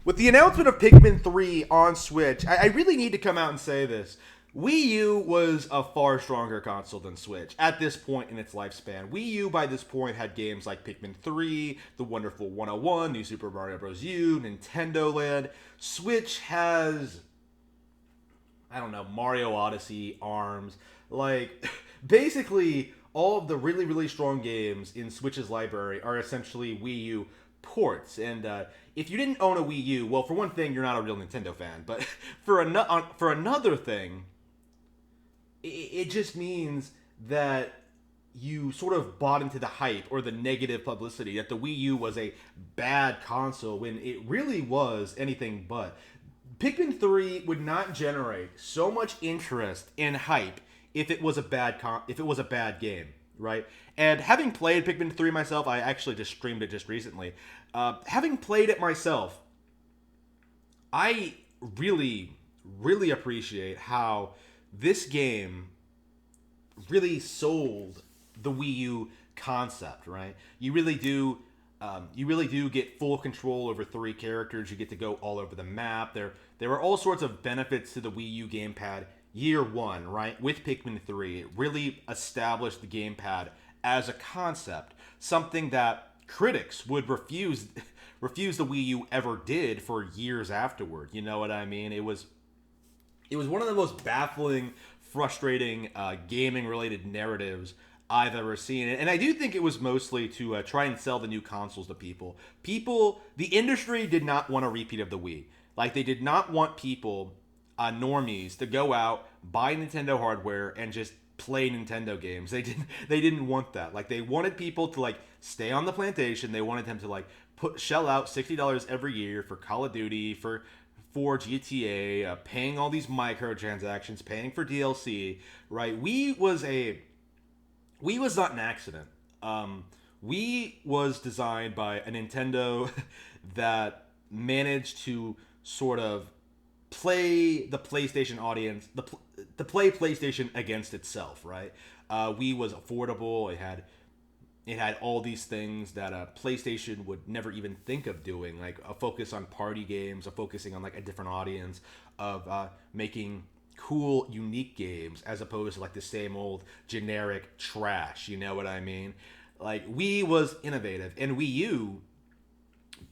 With the announcement of Pikmin 3 on Switch, I really need to come out and say this. Wii U was a far stronger console than Switch at this point in its lifespan. Wii U by this point had games like Pikmin 3, The Wonderful 101, New Super Mario Bros. U, Nintendo Land. Switch has, I don't know, Mario Odyssey, ARMS. Like, basically, all of the really, really strong games in Switch's library are essentially Wii U ports. And if you didn't own a Wii U, well, for one thing, you're not a real Nintendo fan. But for another thing, it just means that you sort of bought into the hype or the negative publicity that the Wii U was a bad console when it really was anything but. Pikmin 3 would not generate so much interest and hype if it was a bad game, right? And having played Pikmin 3 myself, I actually just streamed it just recently. Having played it myself, I really, really appreciate how this game really sold the Wii U concept, right? You really do get full control over three characters. You get to go all over the map. There are all sorts of benefits to the Wii U gamepad year one, right? With Pikmin 3, it really established the gamepad as a concept, something that critics would refuse the Wii U ever did for years afterward. You know what I mean? It was one of the most baffling, frustrating gaming-related narratives I've ever seen. And I do think it was mostly to try and sell the new consoles to people. The industry did not want a repeat of the Wii. Like, they did not want people, normies, to go out, buy Nintendo hardware, and just play Nintendo games. They didn't want that. Like, they wanted people to, like, stay on the plantation. They wanted them to, like, shell out $60 every year for Call of Duty, for GTA, paying all these microtransactions, paying for DLC, right? We was not an accident. We was designed by a Nintendo that managed to sort of play the PlayStation audience, to play PlayStation against itself, right? We was affordable. It had all these things that PlayStation would never even think of doing, like a focus on party games, a focusing on like a different audience, of making cool, unique games as opposed to like the same old generic trash. You know what I mean? Like, Wii was innovative, and Wii U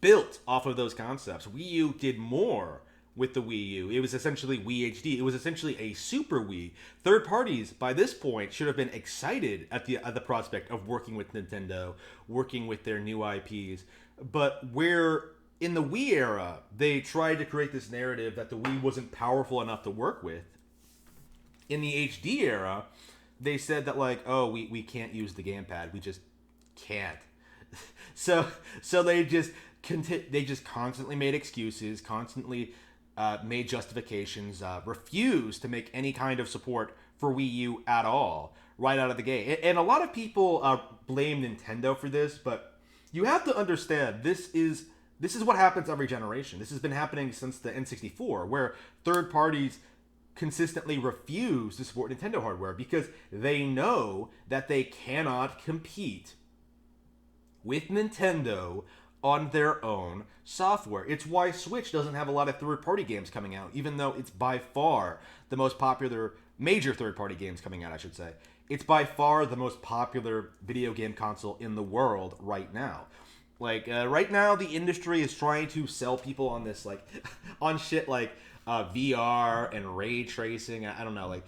built off of those concepts. Wii U did more with the Wii U. It was essentially Wii HD. It was essentially a Super Wii. Third parties by this point should have been excited at the prospect of working with Nintendo, working with their new IPs. But where in the Wii era they tried to create this narrative that the Wii wasn't powerful enough to work with, in the HD era they said that, like, oh, we can't use the gamepad. We just can't. So they just constantly made excuses, constantly made justifications, refused to make any kind of support for Wii U at all right out of the gate. And a lot of people blame Nintendo for this, but you have to understand this is what happens every generation. This has been happening since the N64, where third parties consistently refuse to support Nintendo hardware because they know that they cannot compete with Nintendo on their own software. It's why Switch doesn't have a lot of third-party games coming out, even though it's by far the most popular major third-party games coming out, I should say. It's by far the most popular video game console in the world right now. Like, right now, the industry is trying to sell people on this, like, on shit like VR and ray tracing. I don't know, like,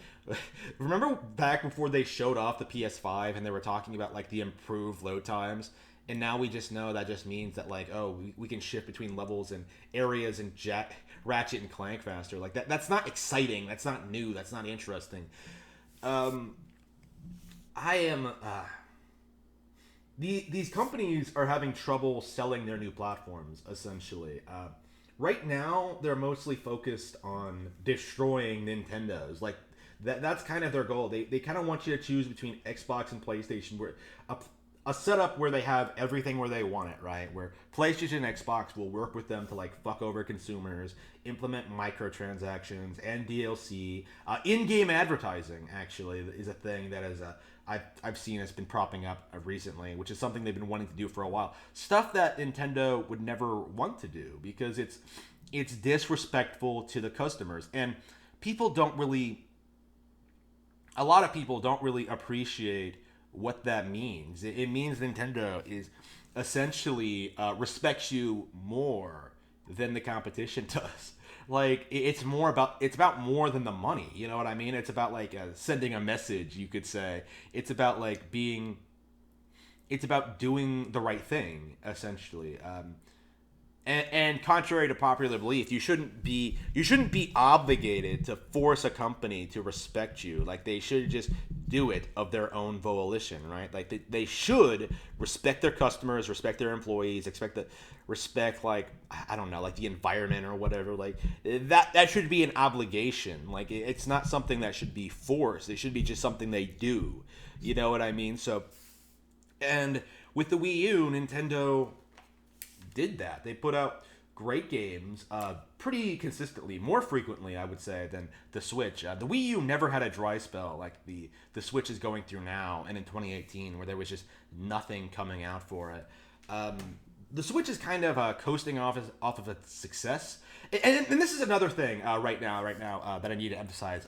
remember back before they showed off the PS5 and they were talking about, like, the improved load times? And now we just know that just means that, like, oh, we can shift between levels and areas and ratchet and clank faster. Like, that's not exciting. That's not new. That's not interesting. These companies are having trouble selling their new platforms, essentially. Right now, they're mostly focused on destroying Nintendos. Like, that's kind of their goal. They kind of want you to choose between Xbox and PlayStation, where a setup where they have everything where they want it, right? Where PlayStation and Xbox will work with them to like fuck over consumers, implement microtransactions and DLC. In-game advertising actually is a thing that is I've seen has been propping up recently, which is something they've been wanting to do for a while. Stuff that Nintendo would never want to do because it's disrespectful to the customers, and people don't really. A lot of people don't really appreciate what that means. It means Nintendo is essentially respects you more than the competition does. Like it's about more than the money. You know what I mean? It's about like sending a message. You could say it's about like being. It's about doing the right thing essentially. And contrary to popular belief, you shouldn't be obligated to force a company to respect you. Like they should just do it of their own volition, right? Like they should respect their customers, respect their employees, respect like I don't know, like the environment or whatever. Like that should be an obligation. Like it's not something that should be forced. It should be just something they do. You know what I mean? So, and with the Wii U, Nintendo did that. They put out great games pretty consistently, more frequently, I would say, than the Switch. The Wii U never had a dry spell like the Switch is going through now and in 2018, where there was just nothing coming out for it. The Switch is kind of coasting off of its success. And this is another thing right now that I need to emphasize.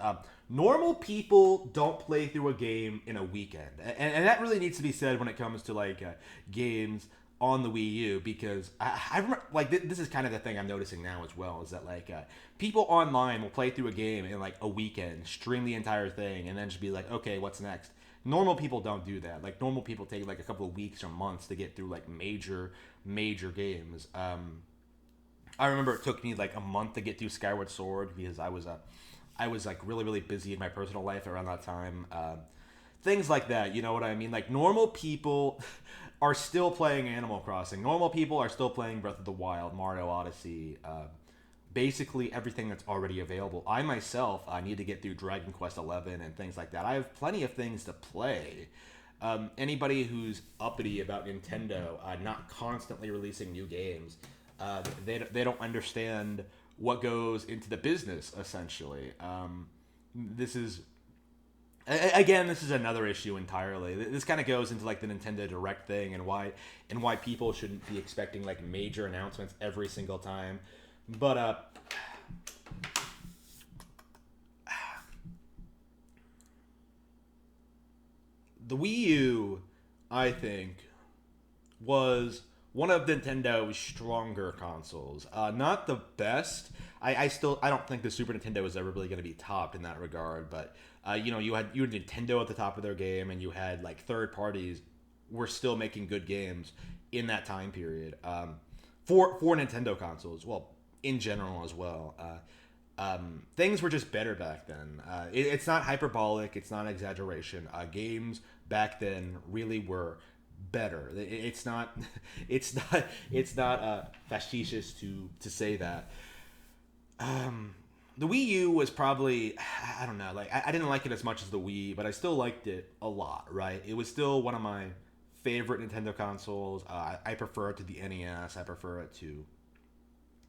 Normal people don't play through a game in a weekend. And that really needs to be said when it comes to like games on the Wii U, because I remember, like, this is kind of the thing I'm noticing now as well, is that, like, people online will play through a game in, like, a weekend, stream the entire thing, and then just be like, okay, what's next? Normal people don't do that. Like, normal people take, like, a couple of weeks or months to get through, like, major games. I remember it took me, like, a month to get through Skyward Sword, because I was like, really, really busy in my personal life around that time. Things like that, you know what I mean? Like, normal people are still playing Animal Crossing. Normal people are still playing Breath of the Wild, Mario Odyssey, basically everything that's already available. I myself need to get through Dragon Quest XI and things like that. I have plenty of things to play. Anybody who's uppity about Nintendo not constantly releasing new games, they don't understand what goes into the business, essentially. This is another issue entirely. This kind of goes into like the Nintendo Direct thing and why people shouldn't be expecting like major announcements every single time. But the Wii U, I think, was one of Nintendo's stronger consoles. Not the best. I don't think the Super Nintendo was ever really going to be topped in that regard, but you had Nintendo at the top of their game, and you had like third parties were still making good games in that time period. For Nintendo consoles, well, in general as well. Things were just better back then. It's not hyperbolic. It's not exaggeration. Games back then really were better. It's not facetious to say that. The Wii U was probably, I don't know, like I didn't like it as much as the Wii, but I still liked it a lot, right? It was still one of my favorite Nintendo consoles. I prefer it to the NES. I prefer it to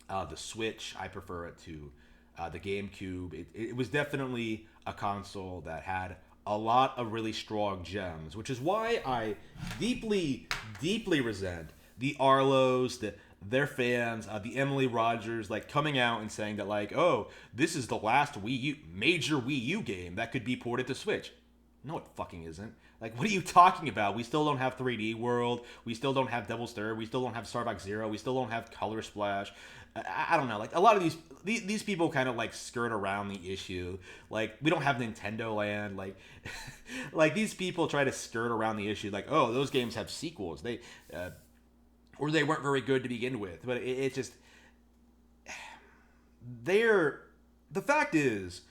the Switch. I prefer it to the GameCube. It was definitely a console that had a lot of really strong gems, which is why I deeply, deeply resent the Arlos, their fans, the Emily Rogers, like coming out and saying that like, oh, this is the last major Wii U game that could be ported to Switch. No, it fucking isn't. Like, what are you talking about? We still don't have 3D World. We still don't have Devil's Third. We still don't have Starbucks Zero. We still don't have Color Splash. I don't know. Like, a lot of these people kind of, like, skirt around the issue. Like, we don't have Nintendo Land. Like, like these people try to skirt around the issue. Like, oh, those games have sequels. Or they weren't very good to begin with. But it just... The fact is,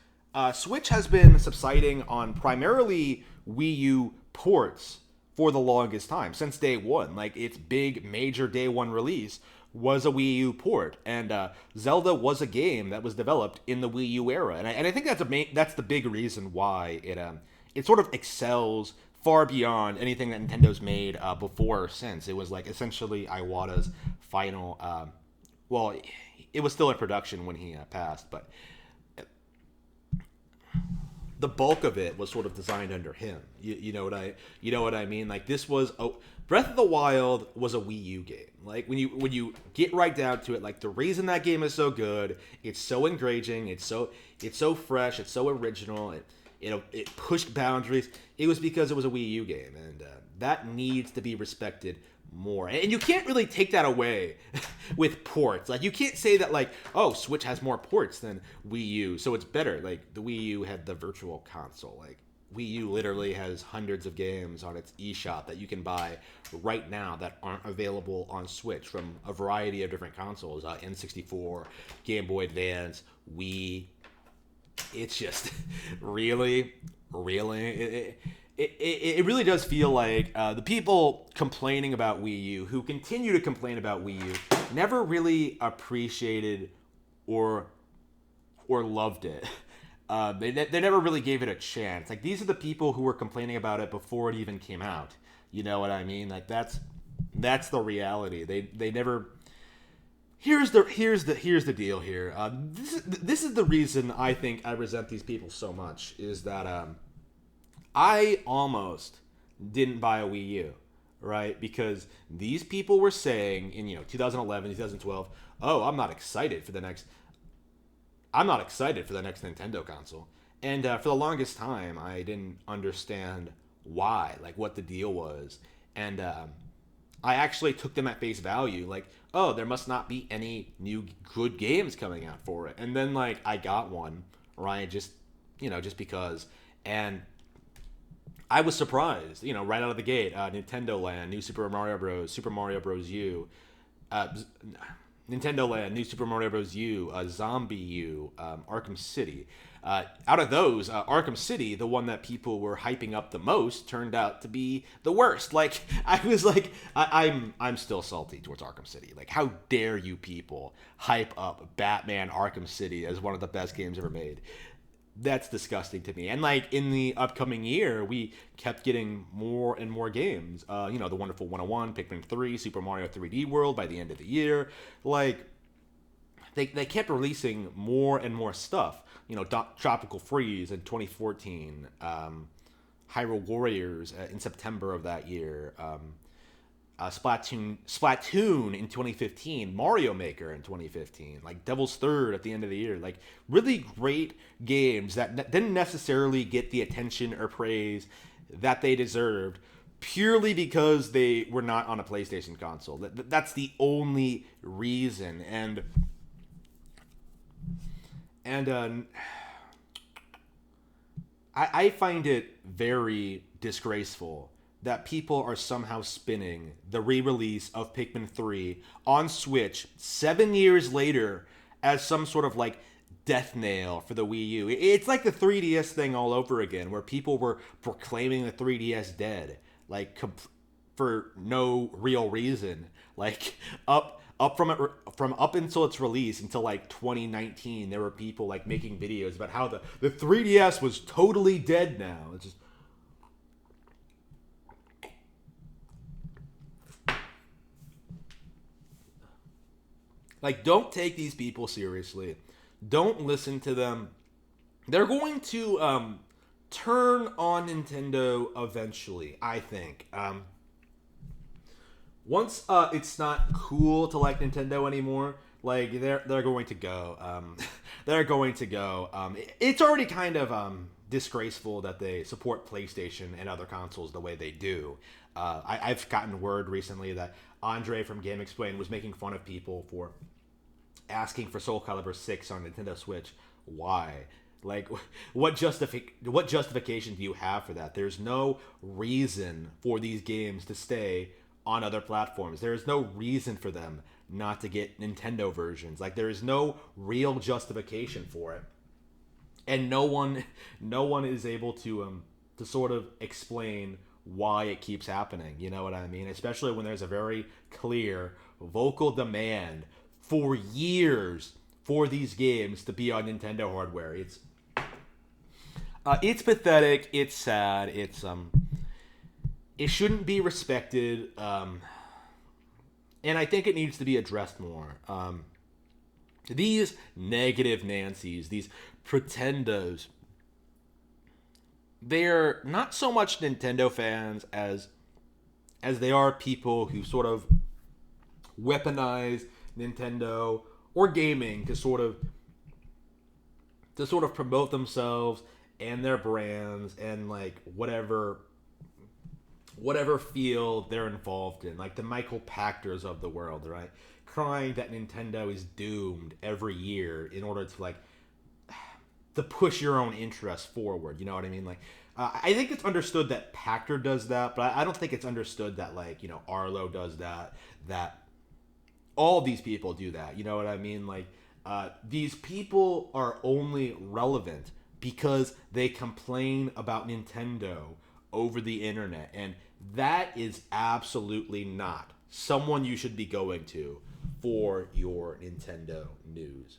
Switch has been subsiding on primarily Wii U ports for the longest time, since day one. Like, its big, major day one release was a Wii U port, and Zelda was a game that was developed in the Wii U era, and I think that's the big reason why it sort of excels far beyond anything that Nintendo's made before or since. It was like essentially Iwata's final. Well, it was still in production when he passed, but the bulk of it was sort of designed under him. You know what I mean? Like this was Breath of the Wild was a Wii U game. Like when you get right down to it, like the reason that game is so good, it's so engaging, it's so fresh, it's so original, it pushed boundaries. It was because it was a Wii U game, and that needs to be respected more. And you can't really take that away with ports. Like you can't say that like, oh, Switch has more ports than Wii U, so it's better. Like the Wii U had the virtual console. Like Wii U literally has hundreds of games on its eShop that you can buy right now that aren't available on Switch from a variety of different consoles, N64, Game Boy Advance, Wii. It's just really it really does feel like the people complaining about Wii U, who continue to complain about Wii U, never really appreciated or loved it. They never really gave it a chance. Like these are the people who were complaining about it before it even came out. You know what I mean? Like that's the reality. They never. Here's the deal here. This is the reason I think I resent these people so much is that I almost didn't buy a Wii U, right? Because these people were saying in 2011, 2012, oh, I'm not excited for the next Nintendo console. And for the longest time, I didn't understand why, like what the deal was. And I actually took them at face value, like, oh, there must not be any new good games coming out for it. And then like I got one, right? Just because. And I was surprised, right out of the gate. Nintendo Land, New Super Mario Bros., Super Mario Bros. U, Nintendo Land, New Super Mario Bros. U, Zombie U, Arkham City. Out of those, Arkham City, the one that people were hyping up the most, turned out to be the worst. Like I was like, I'm still salty towards Arkham City. Like, how dare you people hype up Batman Arkham City as one of the best games ever made? That's disgusting to me. And like in the upcoming year, we kept getting more and more games. The Wonderful 101, Pikmin 3, Super Mario 3D World by the end of the year. Like they kept releasing more and more stuff. Tropical Freeze in 2014, Hyrule Warriors in September of that year, Splatoon in 2015, Mario Maker in 2015, like Devil's Third at the end of the year. Like really great games that didn't necessarily get the attention or praise that they deserved purely because they were not on a PlayStation console. That's the only reason. And I find it very disgraceful that people are somehow spinning the re-release of Pikmin 3 on Switch 7 years later as some sort of like death nail for the Wii U. It's like the 3DS thing all over again, where people were proclaiming the 3DS dead, like for no real reason. Like up until its release until like 2019, there were people like making videos about how the 3DS was totally dead now. It's just like, don't take these people seriously. Don't listen to them. They're going to turn on Nintendo eventually, I think. Once it's not cool to like Nintendo anymore, like they're going to go. They're going to go. It's already kind of disgraceful that they support PlayStation and other consoles the way they do. I've gotten word recently that Andre from Game Explain was making fun of people for asking for Soul Calibur 6 on Nintendo Switch. Why? Like, what justification do you have for that? There's no reason for these games to stay on other platforms. There is no reason for them not to get Nintendo versions. Like, there is no real justification for it. And no one is able to sort of explain why it keeps happening. You know what I mean? Especially when there's a very clear vocal demand for years for these games to be on Nintendo hardware. It's pathetic. It's sad. it shouldn't be respected, and I think it needs to be addressed more. These negative Nancys, these pretendos, they're not so much Nintendo fans as they are people who sort of weaponize Nintendo or gaming to sort of promote themselves and their brands and like whatever field they're involved in, like the Michael Pachters of the world, right? Crying that Nintendo is doomed every year in order to like to push your own interests forward. You know what I mean? Like, I think it's understood that Pachter does that, but I don't think it's understood that like Arlo does that. That all these people do that. You know what I mean? Like, these people are only relevant because they complain about Nintendo over the internet, and that is absolutely not someone you should be going to for your Nintendo news.